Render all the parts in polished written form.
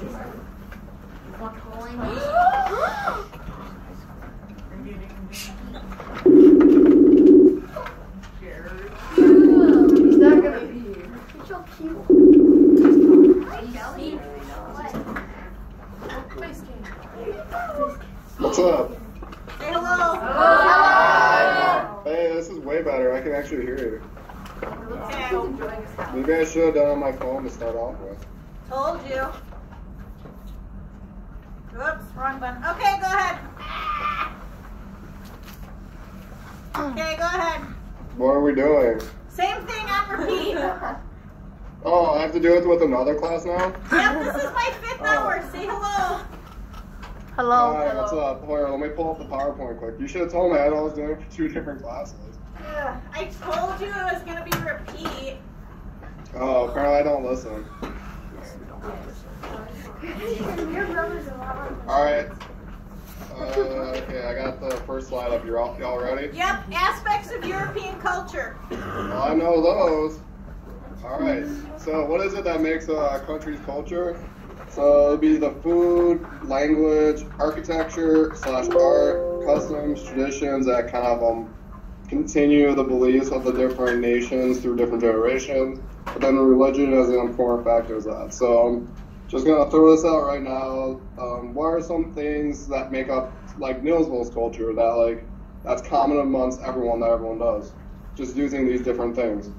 He's not gonna be here. He's so cute. What's up? Say hello. Hello. Hey, this is way better. I can actually hear you. Okay. Maybe I should have done it on my phone to start off with. Told you. Oops, wrong button. Okay, go ahead. Okay, go ahead. What are we doing? Same thing on repeat. Oh, I have to do it with another class now? Yep, this is my 5th hour. Say hello. Hi, what's up? Hold on, let me pull up the PowerPoint quick. You should have told me I was doing it for 2 different classes. Ugh, I told you it was going to be repeat. Oh, apparently I don't listen. Alright. Okay, I got the first slide up. Y'all ready? Yep, aspects of European culture. Well, I know those. Alright, so what is it that makes a country's culture? So it'd be the food, language, architecture / art, customs, traditions that kind of continue the beliefs of the different nations through different generations. But then religion as an important factor is that. So I'm just gonna throw this out right now. What are some things that make up like Neillsville's culture that's common amongst everyone that everyone does? Just using these different things.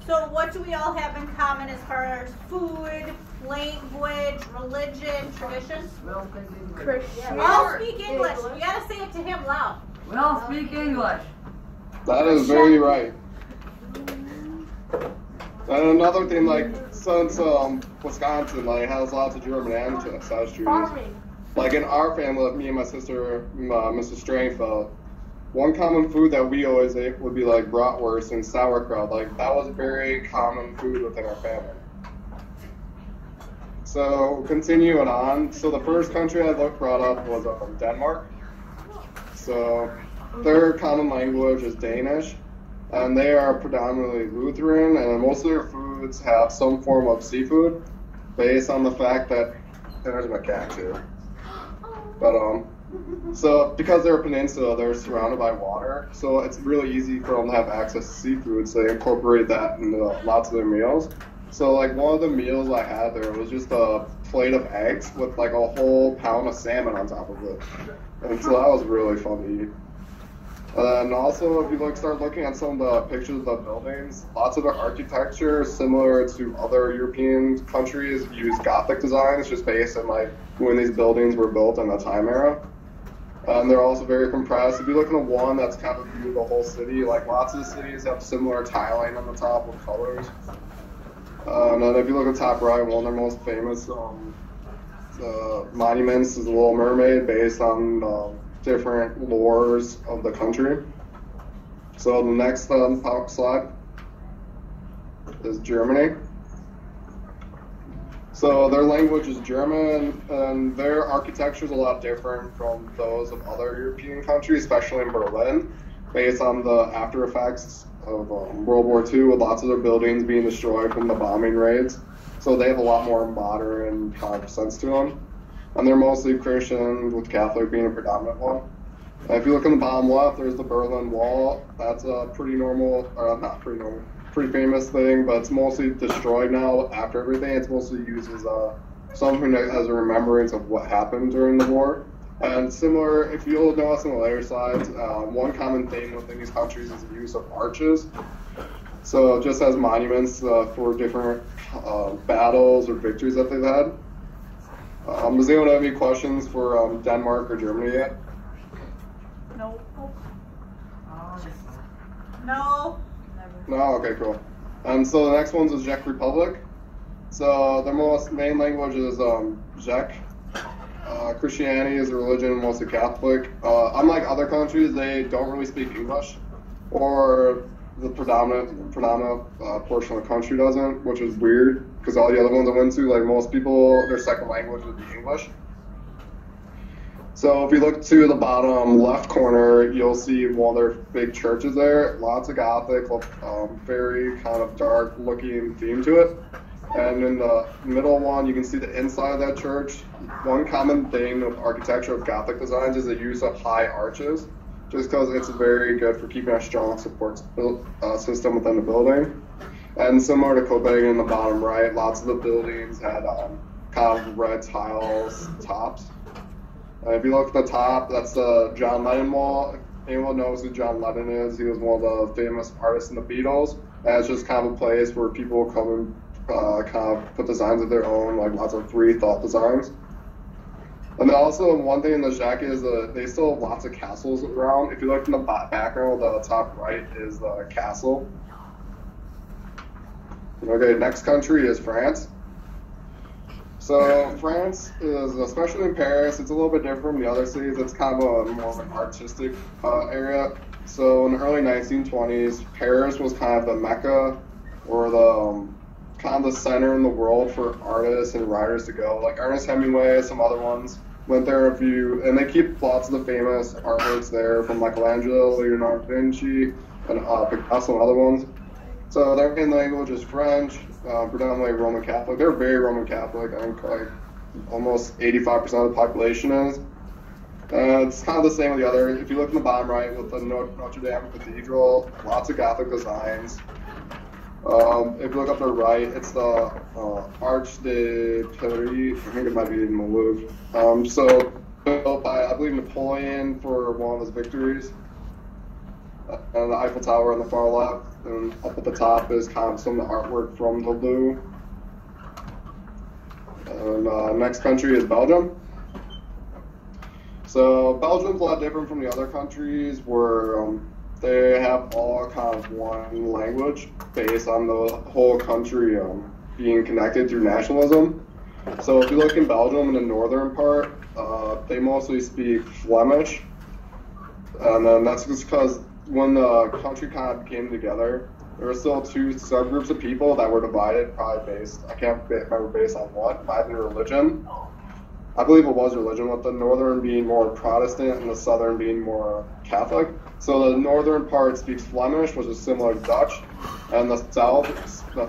So what do we all have in common as far as food, language, religion, traditions? Christian. All speak English. You gotta say it to him loud. We all speak English. That is very right. And another thing, since Wisconsin has lots of German ancestries, like in our family, me and my sister, Mrs. Strangfeld, one common food that we always ate would be like bratwurst and sauerkraut. That was very common food within our family. So continuing on, so the first country I brought up was Denmark. So their common language is Danish, and they are predominantly Lutheran, and most of their foods have some form of seafood, based on the fact that there's my cat too. But so because they're a peninsula, they're surrounded by water, so it's really easy for them to have access to seafood. So they incorporate that into lots of their meals. So one of the meals I had there was just a plate of eggs with a whole pound of salmon on top of it, and so that was really fun to eat. And also, if you start looking at some of the pictures of the buildings, lots of the architecture, similar to other European countries, use Gothic designs just based on when these buildings were built in the time era. And they're also very compressed. If you look at one that's kind of view the whole city, lots of the cities have similar tiling on the top with colors. And then if you look at the top right, one of their most famous monuments is the Little Mermaid, based on different lores of the country. So the next slide is Germany. So their language is German, and their architecture is a lot different from those of other European countries, especially in Berlin, based on the after effects of World War II, with lots of their buildings being destroyed from the bombing raids. So they have a lot more modern kind of sense to them. And they're mostly Christian, with Catholic being a predominant one. And if you look in the bottom left, there's the Berlin Wall. That's a pretty famous thing, but it's mostly destroyed now after everything. It's mostly used as something as a remembrance of what happened during the war. And similar, if you'll notice on the later slides, one common theme within these countries is the use of arches. So just as monuments for different battles or victories that they've had. Does anyone have any questions for Denmark or Germany yet? No. No. No? Okay, cool. And so the next one's the Czech Republic. So their main language is Czech. Christianity is a religion, mostly Catholic. Unlike other countries, they don't really speak English, or the predominant portion of the country doesn't, which is weird, because all the other ones I went to, most people, their second language would be English. So if you look to the bottom left corner, you'll see one of their big churches there. Lots of Gothic, very kind of dark looking theme to it. And in the middle one, you can see the inside of that church. One common thing with architecture of Gothic designs is the use of high arches, just because it's very good for keeping a strong support system within the building. And similar to Copenhagen in the bottom right, lots of the buildings had kind of red tiles tops. If you look at the top, that's the John Lennon Wall. If anyone knows who John Lennon is, he was one of the famous artists in the Beatles. And it's just kind of a place where people come and kind of put designs of their own, like lots of free thought designs. And then also one thing in the Czech is they still have lots of castles around. If you look in the background, the top right is the castle. Okay, next country is France. So France is, especially in Paris, it's a little bit different from the other cities. It's kind of a more of an artistic area. So in the early 1920s, Paris was kind of the mecca, or the kind of the center in the world for artists and writers to go. Like Ernest Hemingway, some other ones went there a few, and they keep lots of the famous artworks there from Michelangelo, Leonardo da Vinci, and Picasso and other ones. So their main language is French, predominantly Roman Catholic. They're very Roman Catholic. I think like almost 85% of the population is. It's kind of the same with the other. If you look in the bottom right with the Notre Dame Cathedral, lots of Gothic designs. If you look up to the right, it's the Arch de Paris. I think it might be in the Louvre. So built by, I believe, Napoleon for one of his victories. And the Eiffel Tower on the far left, and up at the top is kind of some of the artwork from the Louvre. And next country is Belgium. So Belgium's a lot different from the other countries, where they have all kind of one language based on the whole country being connected through nationalism. So if you look in Belgium in the northern part, they mostly speak Flemish, and then that's just because when the country kind of came together, there were still two subgroups of people that were divided, probably based, I can't remember based on what, might be religion. I believe it was religion, with the northern being more Protestant and the southern being more Catholic. So the northern part speaks Flemish, which is similar to Dutch, and the south, the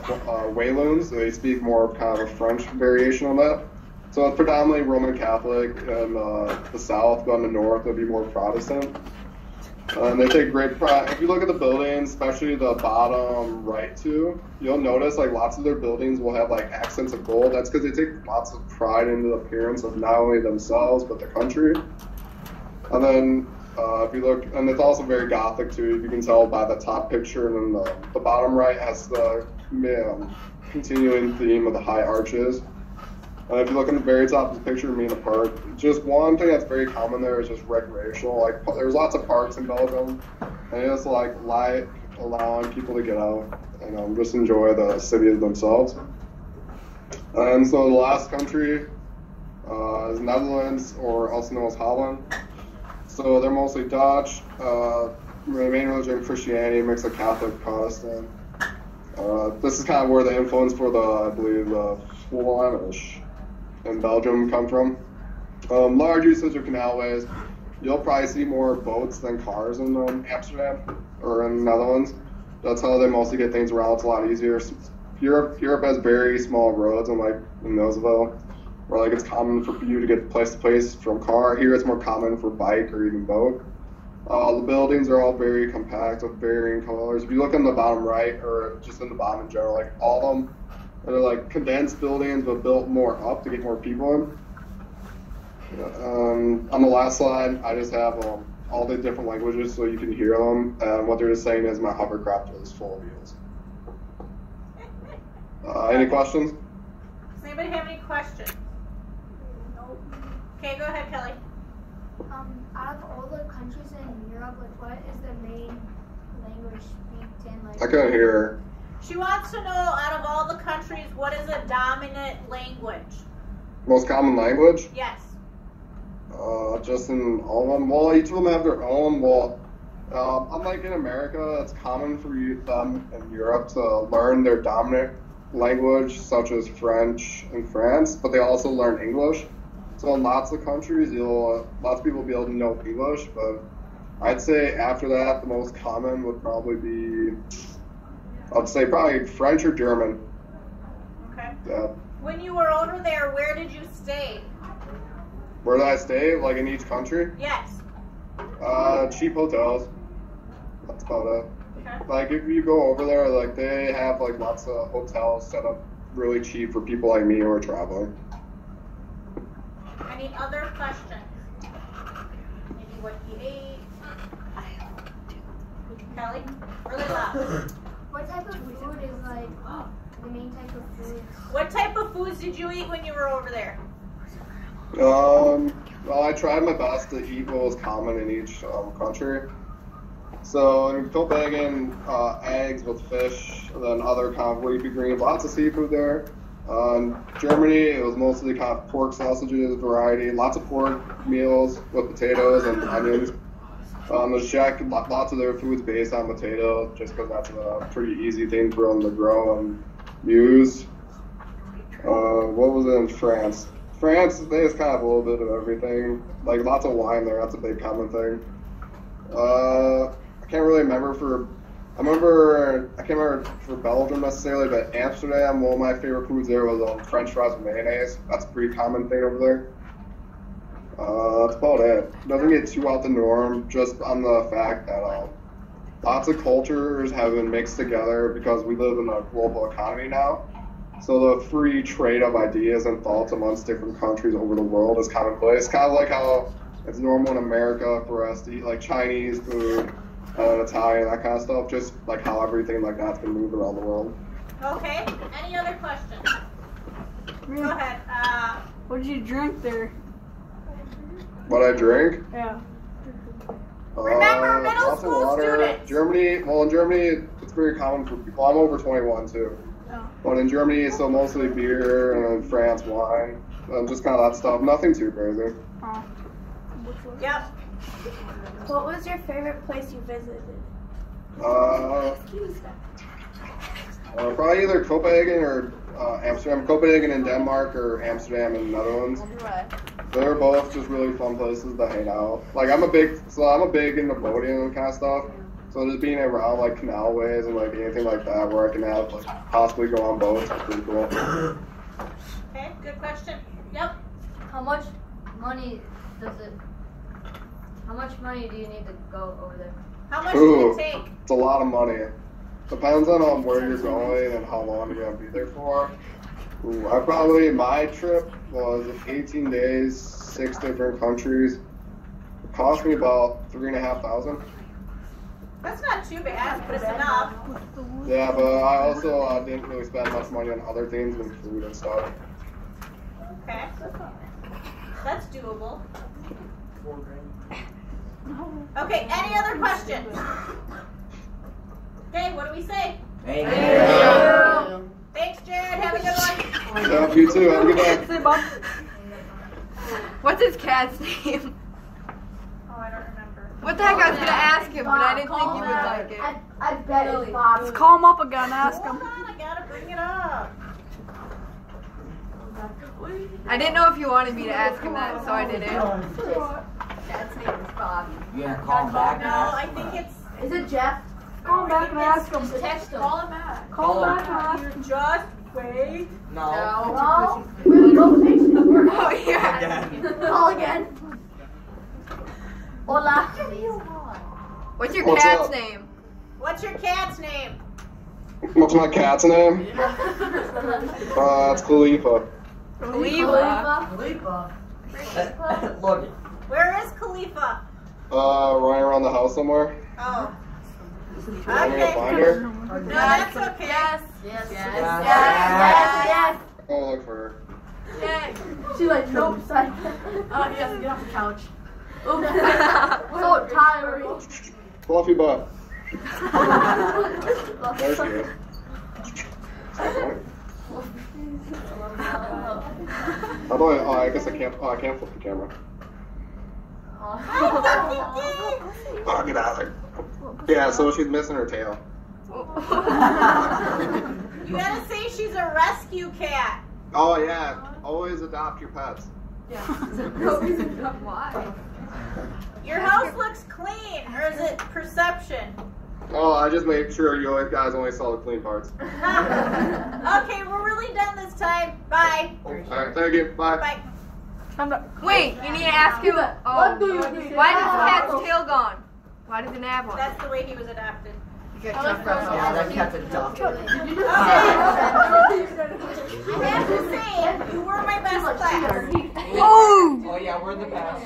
Walloons, they speak more of kind of a French variation of that. So it's predominantly Roman Catholic in the south, but in the north it would be more Protestant. And they take great pride. If you look at the buildings, especially the bottom right two, you'll notice like lots of their buildings will have like accents of gold. That's because they take lots of pride in the appearance of not only themselves but the country. And then if you look, and it's also very Gothic too. You can tell by the top picture, and then the bottom right has the continuing theme of the high arches. If you look in the very top of the picture of me in the park, just one thing that's very common there is just recreational. Like there's lots of parks in Belgium, and it's like allowing people to get out and just enjoy the city themselves. And so the last country is Netherlands, or also known as Holland. So they're mostly Dutch. The main religion Christianity, mixed with Catholic, Protestant. This is kind of where the influence for I believe, the Flemish in Belgium come from. Large usage of canalways. You'll probably see more boats than cars in Amsterdam or in the Netherlands. That's how they mostly get things around. It's a lot easier. Europe has very small roads, unlike in Nosville, where like it's common for you to get place to place from car. Here it's more common for bike or even boat. The buildings are all very compact with varying colors. If you look in the bottom right, or just in the bottom in general, like all of them, they're like condensed buildings but built more up to get more people in. On the last slide, I just have all the different languages so you can hear them. And what they're just saying is my hovercraft is full of eels. Any questions? Does anybody have any questions? Nope. Okay, go ahead, Kelly. Out of all the countries in Europe, like what is the main language speaked in? Like I couldn't hear her. She wants to know, out of all the countries, what is a dominant language? Most common language? Yes. Just in all of them. Well, each of them have their own. Well, unlike in America, it's common for them in Europe to learn their dominant language, such as French in France, but they also learn English. So in lots of countries, lots of people will be able to know English, but I'd say after that, the most common would probably be, I'd say probably French or German. Okay. Okay. Yeah. When you were over there, where did you stay? Where did I stay? Like in each country? Yes. Cheap hotels. That's about it. Okay. Like if you go over there, like they have like lots of hotels set up really cheap for people like me who are traveling. Any other questions? Maybe what you ate? Kelly? Really loud. What type of food is like the main type of food? What type of foods did you eat when you were over there? Well, I tried my best to eat what was common in each country. So in Copenhagen, eggs with fish, and then other kind of leafy greens, lots of seafood there. In Germany, it was mostly kind of pork sausages, variety, lots of pork meals with potatoes and onions. The Czech, lots of their food's based on potatoes, just because that's a pretty easy thing for them to grow and use. What was it in France? France, they just kind of a little bit of everything. Like lots of wine there, that's a big common thing. I can't really remember I can't remember for Belgium necessarily, but Amsterdam, one of my favorite foods there was French fries with mayonnaise. That's a pretty common thing over there. That's about it. Doesn't get too out the norm, just on the fact that lots of cultures have been mixed together because we live in a global economy now. So the free trade of ideas and thoughts amongst different countries over the world is commonplace. Kind of like how it's normal in America for us to eat like Chinese food, Italian, that kind of stuff. Just like how everything like that's been moved around the world. Okay. Any other questions? Go ahead. What did you drink there? What I drink? Yeah. Remember, middle lots of school water. students. Germany, well in Germany it's very common for people. I'm over 21 too. Oh. But in Germany it's so mostly beer, and in France wine. Just kind of that stuff. Nothing too crazy. Oh. Yep. What was your favorite place you visited? Probably either Copenhagen or Amsterdam. Copenhagen in Denmark or Amsterdam in the Netherlands. They're both just really fun places to hang out. Like I'm a big into boating and kind of stuff. So just being around like canalways and like anything like that where I can have like possibly go on boats is pretty cool. Okay. Good question. Yep. How much money do you need to go over there? How much did Ooh, it take? it's a lot of money. Depends on where you're going and how long you're gonna be there for. Ooh, my trip was 18 days, 6 different countries. It cost me about $3,500. That's not too bad, but it's enough. Yeah, but I also didn't really spend much money on other things than food and stuff. Okay. That's doable. Okay, any other questions? Okay, what do we say? Thank you. Thanks, Jared. Have a good one. Yeah, you too. Have a good day. What's his cat's name? Oh, I don't remember. What the heck? I was gonna ask him, but I didn't think he would like it. I bet it's Bob. Let's call him up again. Ask him. Hold on, I gotta bring it up. I didn't know if you wanted me to ask him that, so I didn't. Dad's name is Bobby. You gonna call him back? No, I think it's. Is it Jeff? Call him back and ask him. Text him. Call him back. Call him back and ask him. Just wait. No. No. We're location. Oh, yeah. Again. Call again. Hola. What's your What's cat's up? name? What's your cat's name? What's my cat's name? It's Khalifa. Khalifa. Look. Where is Khalifa? Running around the house somewhere. Oh. Want me to Okay. find her? No, that's okay. Yes. Yes. Go look for her. She's like, nope, son. Oh, he has to get off the couch. So tiring. Fluffy butt. There she is. How do I guess I can't flip the camera. Oh, get out of there. Yeah, so she's missing her tail. You gotta say she's a rescue cat. Oh yeah, always adopt your pets. Why? Your house looks clean, or is it perception? Oh, I just made sure you guys only saw the clean parts. Okay, we're really done this time. Bye. Alright, thank you. Bye. Bye. Wait, you need to ask him. Oh, why is the cat's tail gone? Why doesn't it have one? That's the way he was adopted. Yeah, that cat's adopted. I have to say, you were my best class. Oh! Oh yeah, we're the best.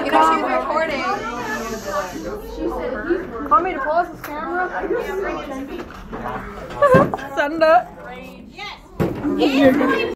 You know she's recording. Want me to pause this camera? Yeah, bring it to me. Send it. Yes.